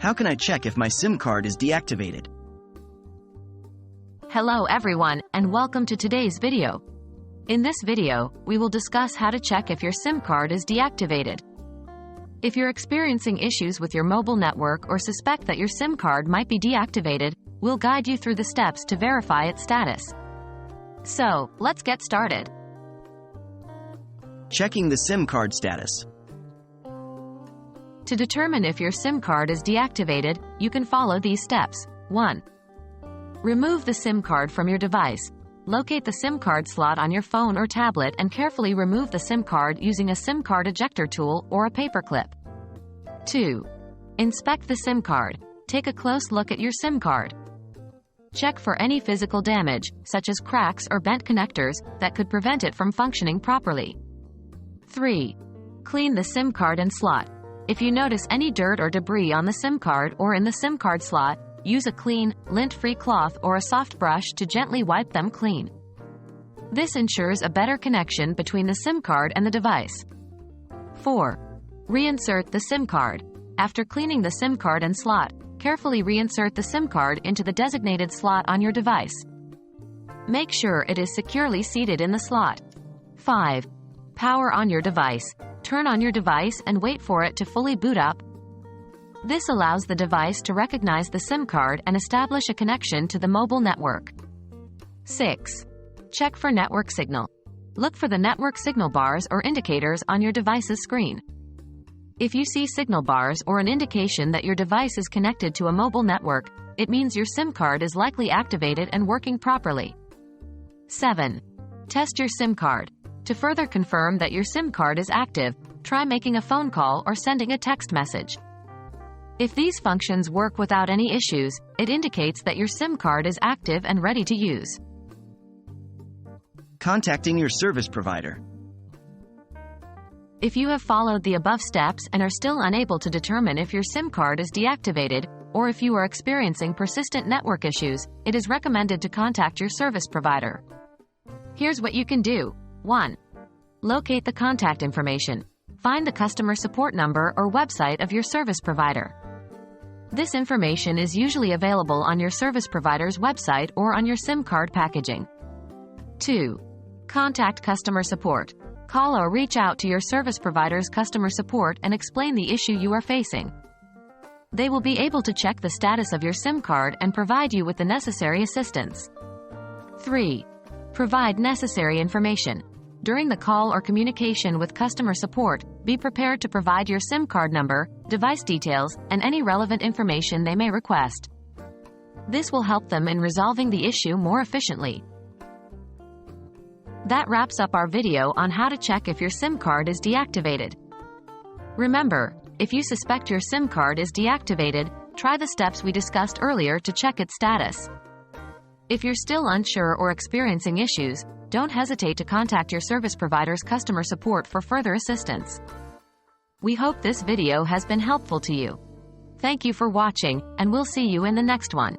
How can I check if my SIM card is deactivated? Hello everyone, and welcome to today's video. In this video, we will discuss how to check if your SIM card is deactivated. If you're experiencing issues with your mobile network or suspect that your SIM card might be deactivated, we'll guide you through the steps to verify its status. So, let's get started. Checking the SIM card status. To determine if your SIM card is deactivated, you can follow these steps. 1. Remove the SIM card from your device. Locate the SIM card slot on your phone or tablet and carefully remove the SIM card using a SIM card ejector tool or a paperclip. 2. Inspect the SIM card. Take a close look at your SIM card. Check for any physical damage, such as cracks or bent connectors, that could prevent it from functioning properly. 3. Clean the SIM card and slot. If you notice any dirt or debris on the SIM card or in the SIM card slot, use a clean, lint-free cloth or a soft brush to gently wipe them clean. This ensures a better connection between the SIM card and the device. 4. Reinsert the SIM card. After cleaning the SIM card and slot, carefully reinsert the SIM card into the designated slot on your device. Make sure it is securely seated in the slot. 5. Power on your device. Turn on your device and wait for it to fully boot up. This allows the device to recognize the SIM card and establish a connection to the mobile network. 6. Check for network signal. Look for the network signal bars or indicators on your device's screen. If you see signal bars or an indication that your device is connected to a mobile network, it means your SIM card is likely activated and working properly. 7. Test your SIM card. To further confirm that your SIM card is active, try making a phone call or sending a text message. If these functions work without any issues, it indicates that your SIM card is active and ready to use. Contacting your service provider. If you have followed the above steps and are still unable to determine if your SIM card is deactivated, or if you are experiencing persistent network issues, it is recommended to contact your service provider. Here's what you can do. 1. Locate the contact information. Find the customer support number or website of your service provider. This information is usually available on your service provider's website or on your SIM card packaging. 2. Contact customer support. Call or reach out to your service provider's customer support and explain the issue you are facing. They will be able to check the status of your SIM card and provide you with the necessary assistance. 3. Provide necessary information. During the call or communication with customer support, be prepared to provide your SIM card number, device details, and any relevant information they may request. This will help them in resolving the issue more efficiently. That wraps up our video on how to check if your SIM card is deactivated. Remember, if you suspect your SIM card is deactivated, try the steps we discussed earlier to check its status. If you're still unsure or experiencing issues, don't hesitate to contact your service provider's customer support for further assistance. We hope this video has been helpful to you. Thank you for watching, and we'll see you in the next one.